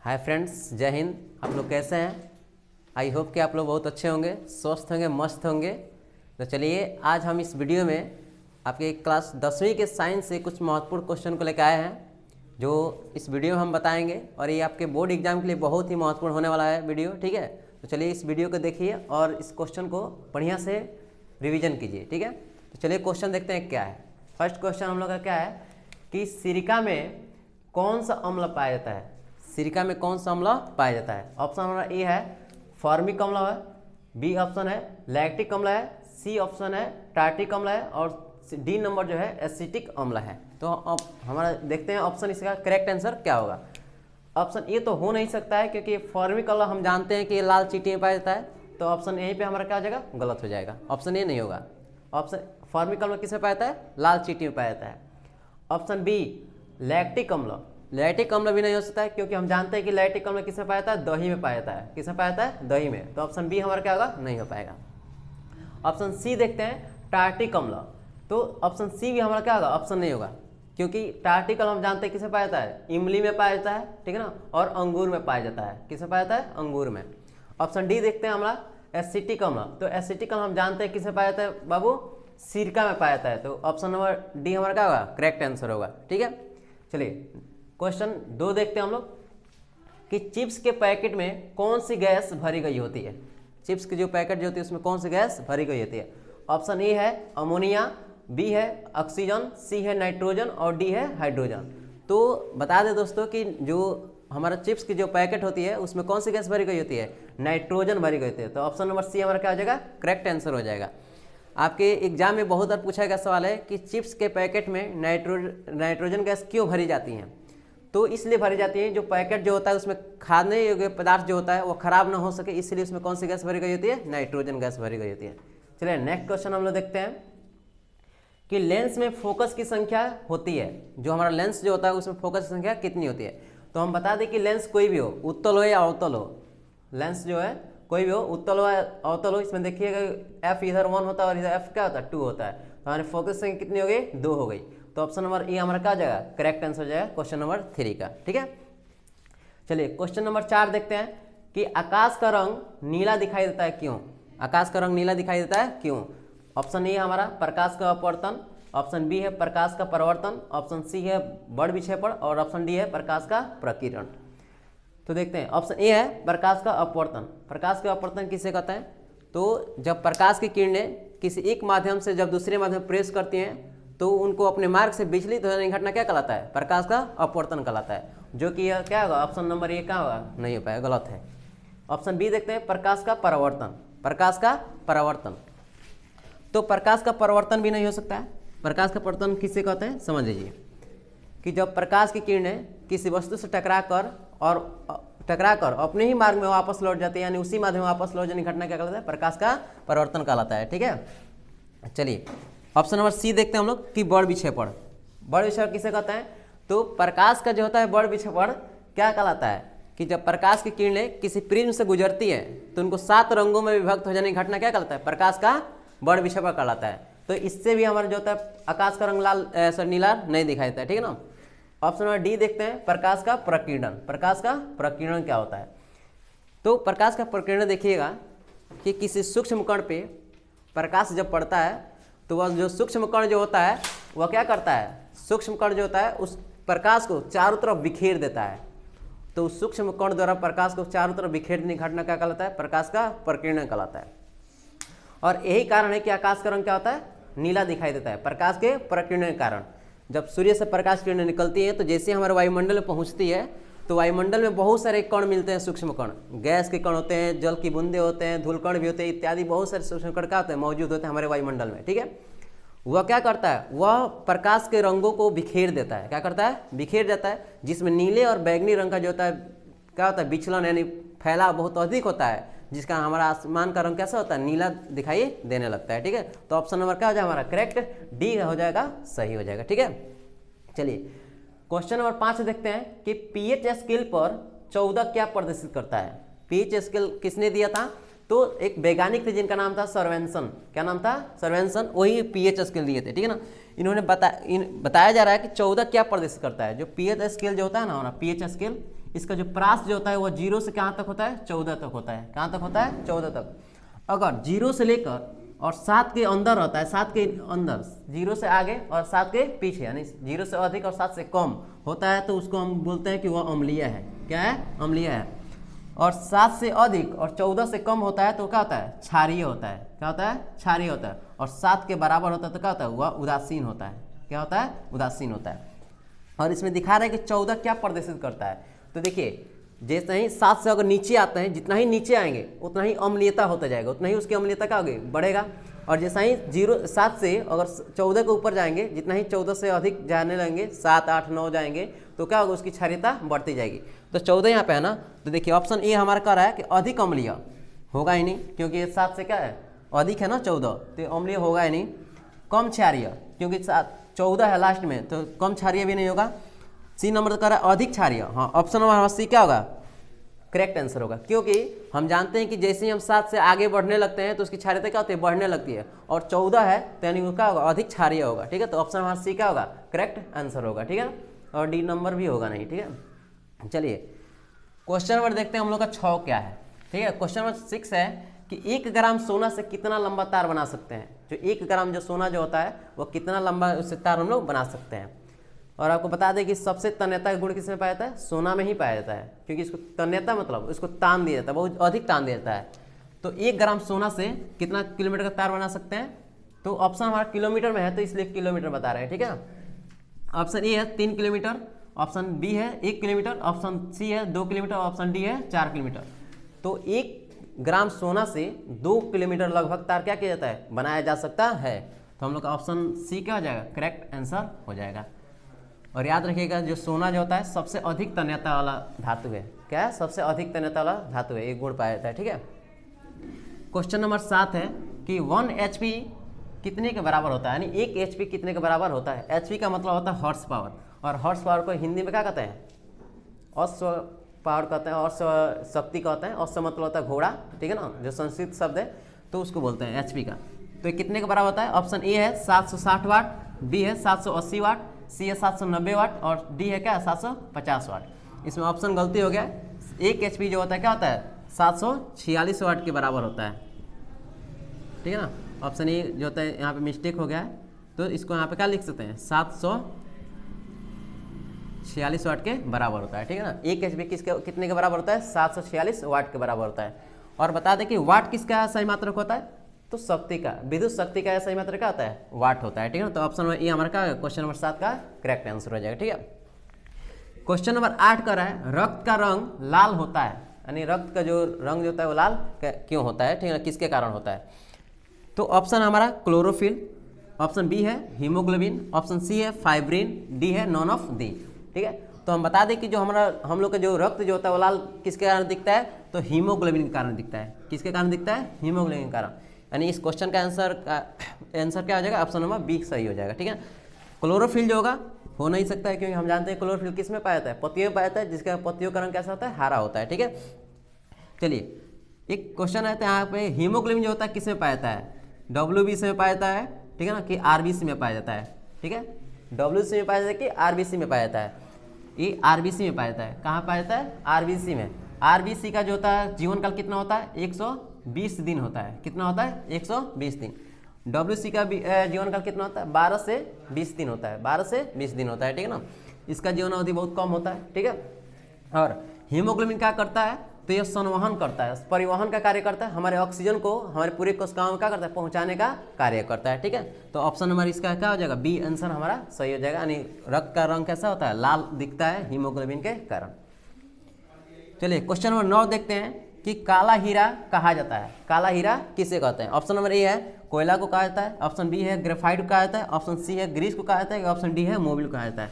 Hi friends, जय हिंद। आप लोग कैसे हैं? आई होप कि आप लोग बहुत अच्छे होंगे, स्वस्थ होंगे, मस्त होंगे। तो चलिए आज हम इस वीडियो में आपके क्लास 10वीं के साइंस से कुछ महत्वपूर्ण क्वेश्चन को लेकर आए हैं, जो इस वीडियो में हम बताएंगे। और ये आपके बोर्ड एग्जाम के लिए बहुत ही महत्वपूर्ण होने वाला है वीडियो, ठीक है। तो चलिए इस वीडियो को देखिए और इस क्वेश्चन को बढ़िया से रिविजन कीजिए, ठीक है। तो चलिए क्वेश्चन देखते हैं क्या है। फर्स्ट क्वेश्चन हम लोग का क्या है कि सिरका में कौन सा अम्ल पाया जाता है? सिरका में कौन सा अम्ल पाया जाता है? ऑप्शन हमारा ए है फॉर्मिक अम्ल है, बी ऑप्शन है लैक्टिक अम्ल है, सी ऑप्शन है टार्टिक अम्ल है और डी नंबर जो है एसिटिक अम्ल है। तो अब हमारा देखते हैं ऑप्शन इसका करेक्ट आंसर क्या होगा। ऑप्शन ए तो हो नहीं सकता है, क्योंकि फॉर्मिक अम्ल हम जानते हैं कि ये लाल चींटी में पाया जाता है। तो ऑप्शन यहीं पे हमारा क्या हो जाएगा? गलत हो जाएगा। ऑप्शन ए नहीं होगा। ऑप्शन फॉर्मिक अम्ल किस में पाया जाता है? लाल चींटी में पाया जाता है। ऑप्शन बी लैक्टिक अम्ल, लैक्टिक अम्ल भी नहीं हो सकता है, क्योंकि हम जानते हैं कि लैक्टिक अम्ल किसमें पाया जाता है? दही में पाया जाता है। किसमें पाया जाता है? दही में। तो ऑप्शन बी हमारा क्या होगा? नहीं हो पाएगा। ऑप्शन सी देखते हैं टार्टिक अम्ल। तो ऑप्शन सी भी हमारा क्या होगा? ऑप्शन नहीं होगा, क्योंकि टार्टिक अम्ल हम जानते हैं किसमें पाया जाता है? इमली में पाया जाता है, ठीक है ना, और अंगूर में पाया जाता है। किसमें पाया जाता है? अंगूर में। ऑप्शन डी देखते हैं हमारा एसिटिक अम्ल। तो एसिटिक अम्ल हम जानते हैं किसमें पाया जाता है बाबू? सिरका में पाया जाता है। तो ऑप्शन नंबर डी हमारा क्या होगा? करेक्ट आंसर होगा, ठीक है। चलिए क्वेश्चन 2 देखते हैं हम लोग कि चिप्स के पैकेट में कौन सी गैस भरी गई होती है? चिप्स की जो पैकेट जो होती है उसमें कौन सी गैस भरी गई होती है? ऑप्शन ए है अमोनिया, बी है ऑक्सीजन, सी है नाइट्रोजन और डी है हाइड्रोजन। तो बता दें दोस्तों कि जो हमारा चिप्स की जो पैकेट होती है उसमें कौन सी गैस भरी गई होती है? नाइट्रोजन भरी गई होती है। तो ऑप्शन नंबर सी हमारा क्या हो जाएगा? करेक्ट आंसर हो जाएगा। आपके एग्जाम में बहुत बार पूछा गया सवाल है कि चिप्स के पैकेट में नाइट्रोजन गैस क्यों भरी जाती हैं? तो इसलिए भरी जाती है, जो पैकेट जो होता है उसमें खाने योग्य पदार्थ जो होता है वो खराब ना हो सके, इसलिए उसमें कौन सी गैस भरी गई होती है? नाइट्रोजन गैस भरी गई होती है। चलिए नेक्स्ट क्वेश्चन हम लोग देखते हैं कि लेंस में फोकस की संख्या होती है, जो हमारा लेंस जो होता है उसमें फोकस की संख्या कितनी होती है? तो हम बता दें कि लेंस कोई भी हो, उत्तल हो या अवतल हो, लेंस जो है कोई भी हो, उत्तल हो या अवतल हो, इसमें देखिएगा एफ इधर 1 होता है और इधर एफ क्या होता है? 2 होता है। तो हमारी फोकस संख्या कितनी हो गई? 2 हो गई। तो ऑप्शन नंबर ए हमारा क्या हो जाएगा? करेक्ट आंसर हो जाएगा क्वेश्चन नंबर 3 का, ठीक है। चलिए क्वेश्चन नंबर 4 देखते हैं कि आकाश का रंग नीला दिखाई देता है क्यों? आकाश का रंग नीला दिखाई देता है क्यों? ऑप्शन ए हमारा प्रकाश का अपवर्तन, ऑप्शन बी है प्रकाश का परावर्तन, ऑप्शन सी है बड़ विक्षेपण और ऑप्शन डी है प्रकाश का प्रकीर्णन। तो देखते हैं ऑप्शन ए है प्रकाश का अपवर्तन। प्रकाश का अपवर्तन किसे कहते हैं? तो जब प्रकाश की किरणें किसी एक माध्यम से जब दूसरे माध्यम प्रेस करती हैं तो उनको अपने मार्ग से विचलित होने की घटना क्या कहलाता है? प्रकाश का अपवर्तन कहलाता है। जो कि यह क्या होगा? ऑप्शन नंबर ए क्या होगा? नहीं हो पाएगा, गलत है। ऑप्शन बी देखते हैं प्रकाश का परावर्तन। प्रकाश का परावर्तन, तो प्रकाश का परावर्तन भी नहीं हो सकता है। प्रकाश का परावर्तन किसे कहते हैं? समझ लीजिए कि जब प्रकाश की किरणें किसी वस्तु से टकराकर अपने ही मार्ग में वापस लौट जाती है, यानी उसी मार्ग में वापस लौट जाने की घटना क्या कहलाता है? प्रकाश का परावर्तन कहलाता है, ठीक है। चलिए ऑप्शन नंबर सी देखते हैं हम लोग कि बड़ विक्षेपण। बड़ विक्षेपण किसे कहते हैं? तो प्रकाश का जो होता है बड़ विक्षेपण क्या कहलाता है कि जब प्रकाश की किरणें किसी प्रिज्म से गुजरती है तो उनको 7 रंगों में विभक्त हो जाने की घटना क्या कहलाता है? प्रकाश का बड़ विक्षेपण कहलाता है। तो इससे भी हमारा जो होता है आकाश का रंग लाल नीला नहीं दिखाई देता है, ठीक है ना। ऑप्शन नंबर डी देखते हैं प्रकाश का प्रकीर्णन। प्रकाश का प्रकीर्णन क्या होता है? तो प्रकाश का प्रकीर्णन देखिएगा कि किसी सूक्ष्म कण पे प्रकाश जब पड़ता है तो वह जो सूक्ष्म कण जो होता है वह क्या करता है? सूक्ष्म कण जो होता है उस प्रकाश को चारों तरफ बिखेर देता है। तो उस सूक्ष्म कण द्वारा प्रकाश को चारों तरफ बिखेरने की घटना क्या कहलाता है? प्रकाश का प्रकीर्णन कहलाता है। और यही कारण है कि आकाश का रंग क्या होता है? नीला दिखाई देता है, प्रकाश के प्रकीर्णन के कारण। जब सूर्य से प्रकाश किरणें निकलती हैं तो जैसे हमारे वायुमंडल में पहुंचती है तो वायुमंडल में बहुत सारे कण मिलते हैं, सूक्ष्म कण, गैस के कण होते हैं, जल की बूंदे होते हैं, धूलकण भी होते हैं, इत्यादि बहुत सारे सूक्ष्म कण क्या होते हैं? मौजूद होते हैं हमारे वायुमंडल में, ठीक है। वह क्या करता है? वह प्रकाश के रंगों को बिखेर देता है। क्या करता है? बिखेर जाता है, जिसमें नीले और बैगनी रंग का जो होता है क्या होता है? विचलन, यानी फैलाव बहुत अधिक होता है, जिसका हमारा आसमान का रंग कैसा होता है? नीला दिखाई देने लगता है, ठीक है। तो ऑप्शन नंबर क्या हो जाएगा हमारा? करेक्ट डी हो जाएगा, सही हो जाएगा, ठीक है। चलिए क्वेश्चन नंबर 5 देखते हैं कि पीएच स्केल पर 14 क्या प्रदर्शित करता है? पीएच स्केल किसने दिया था? तो एक वैज्ञानिक थे जिनका नाम था सर्वेंसन। क्या नाम था? सर्वेंसन। वही पीएच स्केल दिए थे, ठीक है ना। इन्होंने बताया जा रहा है कि 14 क्या प्रदर्शित करता है। जो पीएच स्केल जो होता है ना, पीएच स्केल इसका जो प्रास जो होता है वो 0 से कहाँ तक होता है, 14 तक होता है। कहाँ तक होता है, 14 तक। अगर 0 से लेकर और 7 के अंदर होता है, 7 के अंदर, 0 से आगे और 7 के पीछे, यानी 0 से अधिक और 7 से कम होता है तो उसको हम बोलते हैं कि वह अम्लीय है। क्या है, अम्लीय है। और 7 से अधिक और 14 से कम होता है तो क्या होता है, क्षारीय होता है। क्या होता है, क्षारीय होता है। और 7 के बराबर होता है तो क्या होता है, वह उदासीन होता है। क्या होता है, उदासीन होता है। और इसमें दिखा रहा है कि 14 क्या प्रदर्शित करता है। तो देखिए, जैसे ही 7 से अगर नीचे आते हैं, जितना ही नीचे आएंगे उतना ही अम्लीयता होता जाएगा, उतना ही उसकी अम्लीयता क्या होगी, बढ़ेगा। और जैसा ही 7 से अगर 14 के ऊपर जाएंगे, जितना ही 14 से अधिक जाने लगेंगे, 7, 8, 9 जाएंगे तो क्या होगा, उसकी क्षारीयता बढ़ती जाएगी। तो 14 यहाँ पे है ना। तो देखिए ऑप्शन ए हमारा कह रहा है कि अधिक अम्लीय होगा ही नहीं, क्योंकि 7 से क्या है, अधिक है ना 14, तो अम्लीय होगा ही नहीं। कम क्षारीय, क्योंकि 14 है लास्ट में, तो कम क्षारीय भी नहीं होगा। सी नंबर कर रहा है अधिक क्षारीय। हाँ, ऑप्शन नंबर हमारा सी क्या होगा, करेक्ट आंसर होगा। क्योंकि हम जानते हैं कि जैसे ही हम 7 से आगे बढ़ने लगते हैं तो उसकी क्षारीयता क्या होती है, बढ़ने लगती है। और 14 है तो यानी वो क्या होगा, अधिक क्षारीय होगा। ठीक है, तो ऑप्शन हमारा सी क्या होगा, करेक्ट आंसर होगा। ठीक है, और डी नंबर भी होगा नहीं। ठीक है, चलिए क्वेश्चन नंबर देखते हैं हम लोग का 6 क्या है। ठीक है, क्वेश्चन नंबर 6 है कि 1 ग्राम सोना से कितना लंबा तार बना सकते हैं। जो 1 ग्राम जो सोना जो होता है वो कितना लंबा उससे तार हम लोग बना सकते हैं। और आपको बता दें कि सबसे तन्यता गुण किसमें पाया जाता है, सोना में ही पाया जाता है। क्योंकि इसको तन्यता मतलब इसको तान दिया जाता है, बहुत अधिक तान दिया जाता है। तो 1 ग्राम सोना से कितना किलोमीटर का तार बना सकते हैं, तो ऑप्शन हमारा किलोमीटर में है तो इसलिए किलोमीटर बता रहे हैं। ठीक है, ऑप्शन ए है 3 किलोमीटर, ऑप्शन बी है 1 किलोमीटर, ऑप्शन सी है 2 किलोमीटर, ऑप्शन डी है 4 किलोमीटर। तो 1 ग्राम सोना से 2 किलोमीटर लगभग तार क्या किया जाता है, बनाया जा सकता है। तो हम लोग का ऑप्शन सी क्या हो जाएगा, करेक्ट आंसर हो जाएगा। और याद रखिएगा जो सोना जो होता है सबसे अधिक तन्यता वाला धातु है। क्या है, सबसे अधिक तन्यता वाला धातु है, एक गुण पाया जाता है। ठीक है, क्वेश्चन नंबर 7 है कि 1 HP कितने के बराबर होता है, यानी 1 HP कितने के बराबर होता है। HP का मतलब होता है हॉर्स पावर, और हॉर्स पावर को हिंदी में क्या कहते हैं, अश्व पावर कहते हैं, अश्व शक्ति कहते हैं। अश्व मतलब होता है घोड़ा, ठीक है ना, जो संस्कृत शब्द है तो उसको बोलते हैं HP का। तो ये कितने के बराबर होता है, ऑप्शन ए है 760 वाट, बी है 780 वाट, सी है 790 वाट और डी है क्या 750 वाट। इसमें ऑप्शन गलती हो गया। 1 HP जो होता है क्या होता है, 746 वाट के बराबर होता है। ठीक है ना, ऑप्शन ए जो होता है यहाँ पे मिस्टेक हो गया है, तो इसको यहाँ पे क्या लिख सकते हैं, 746 वाट के बराबर होता है। ठीक है ना, 1 HP किसके कितने के बराबर होता है, 746 वाट के बराबर होता है। और बता दें कि वाट किसका सही मात्रक होता है, तो शक्ति का, विद्युत शक्ति का सही मात्रक क्या होता है, वाट होता है। ठीक है ना, तो ऑप्शन नंबर ए हमारा क्या, क्वेश्चन नंबर 7 का करेक्ट आंसर हो जाएगा। ठीक है, क्वेश्चन नंबर 8 कर रहा है रक्त का रंग लाल होता है, यानी रक्त का जो रंग होता है वो लाल क्यों होता है, ठीक है ना, किसके कारण होता है। तो ऑप्शन हमारा क्लोरोफिल, ऑप्शन बी है हीमोग्लोबिन, ऑप्शन सी है फाइब्रिन, डी है नॉन ऑफ दी। ठीक है, तो हम बता दें कि जो हमारा हम लोग का जो रक्त जो होता है वो लाल किसके कारण दिखता है, तो हीमोग्लोबिन के कारण दिखता है। किसके कारण दिखता है, हीमोग्लोबिन के कारण। यानी इस क्वेश्चन का आंसर क्या हो जाएगा, ऑप्शन नंबर बी सही हो जाएगा। ठीक है, क्लोरोफिल जो होगा हो नहीं सकता है, क्योंकि हम जानते हैं क्लोरोफिल किस में पाया जाता है, पत्तियों में पाया जाता है, जिसका पत्तियों का रंग कैसा होता है, हरा होता है। ठीक है, चलिए एक क्वेश्चन है तो यहाँ पे हीमोग्लोबिन जो होता है किस में पाया जाता है, WBC में पाया जाता है, ठीक है ना, कि RBC में पाया जाता है। ठीक है, WBC में पाया जाता है कि RBC में पाया जाता है, ये RBC में पाया जाता है। कहाँ पाया जाता है, RBC में। RBC का जो होता है जीवन काल कितना होता है, 120 दिन होता है। कितना होता है, 120 दिन। WC का जीवन काल कितना होता है, 12 से 20 दिन होता है, 12 से 20 दिन होता है। ठीक है ना, इसका जीवन अवधि बहुत कम होता है। ठीक है, और हीमोग्लोबिन क्या करता है, तो ये संवहन करता है, परिवहन का कार्य करता है, हमारे ऑक्सीजन को हमारे पूरे कोशिकाओं में क्या करता है, पहुंचाने का कार्य करता है। ठीक है, तो ऑप्शन नंबर इसका क्या हो जाएगा, बी आंसर हमारा सही हो जाएगा। यानी रक्त का रंग कैसा होता है, लाल दिखता है हीमोग्लोबिन के कारण। चलिए क्वेश्चन नंबर 9 देखते हैं कि काला हीरा कहा जाता है। काला हीरा किसे कहते हैं, ऑप्शन नंबर ए है कोयला को कहा जाता है, ऑप्शन बी है ग्रेफाइट को कहा जाता है, ऑप्शन सी है ग्रीस को कहा जाता है, ऑप्शन डी है मोबिल को कहा जाता है।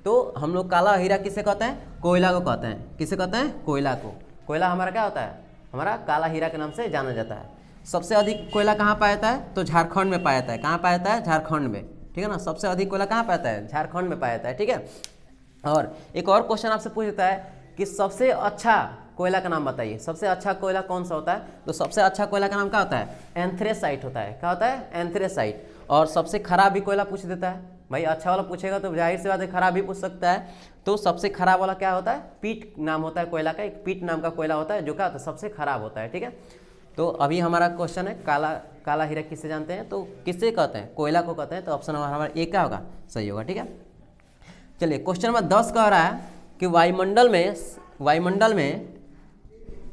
तो हम लोग काला हीरा किसे कहते हैं, कोयला को कहते हैं। किसे कहते हैं, कोयला को। कोयला हमारा क्या होता है, हमारा काला हीरा के नाम से जाना जाता है। सबसे अधिक कोयला कहाँ पाया जाता है, तो झारखंड में पाया जाता है। कहाँ पाया जाता है, झारखंड में। ठीक है ना, सबसे अधिक कोयला कहाँ पाया जाता है, झारखंड में पाया जाता है। ठीक है, और एक और क्वेश्चन आपसे पूछ देता है कि सबसे अच्छा कोयला का नाम बताइए। सबसे अच्छा कोयला कौन सा होता है, तो सबसे अच्छा कोयला का नाम क्या होता है, एंथ्रेसाइट होता है। क्या होता है, एंथ्रेसाइट। और सबसे खराब भी कोयला पूछ देता है, भाई अच्छा वाला पूछेगा तो जाहिर सी बात है खराब भी पूछ सकता है। तो सबसे खराब वाला क्या होता है, पीट नाम होता है कोयला का, एक पीट नाम का कोयला होता है जो क्या होता है सबसे खराब होता है। ठीक है, तो अभी हमारा क्वेश्चन है काला हीरा किससे जानते हैं, तो किससे कहते हैं, कोयला को कहते हैं। तो ऑप्शन नंबर हमारा ए क्या होगा, सही होगा। ठीक है, चलिए क्वेश्चन नंबर 10 कह रहा है कि वायुमंडल में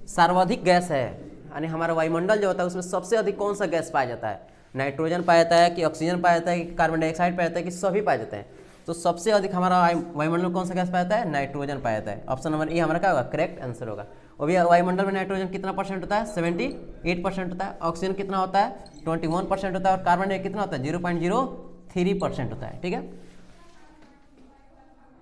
सर्वाधिक गैस है, यानी हमारा वायुमंडल जो होता है उसमें सबसे अधिक कौन सा गैस पाया जाता है, नाइट्रोजन पाया जाता है कि ऑक्सीजन पाया जाता है कि कार्बन डाइऑक्साइड पाया जाता है कि सभी पाए जाते हैं। तो सबसे अधिक हमारा वायुमंडल में कौन सा गैस पाया जाता है, नाइट्रोजन पाया जाता है। ऑप्शन नंबर ए हमारा क्या होगा, करेक्ट आंसर होगा। और भैया वायुमंडल में नाइट्रोजन कितना परसेंट होता है, 78% होता है। ऑक्सीजन कितना होता है, 21% होता है। और कार्बन डाइऑक्साइड कितना होता है, 0.03% होता है। ठीक है,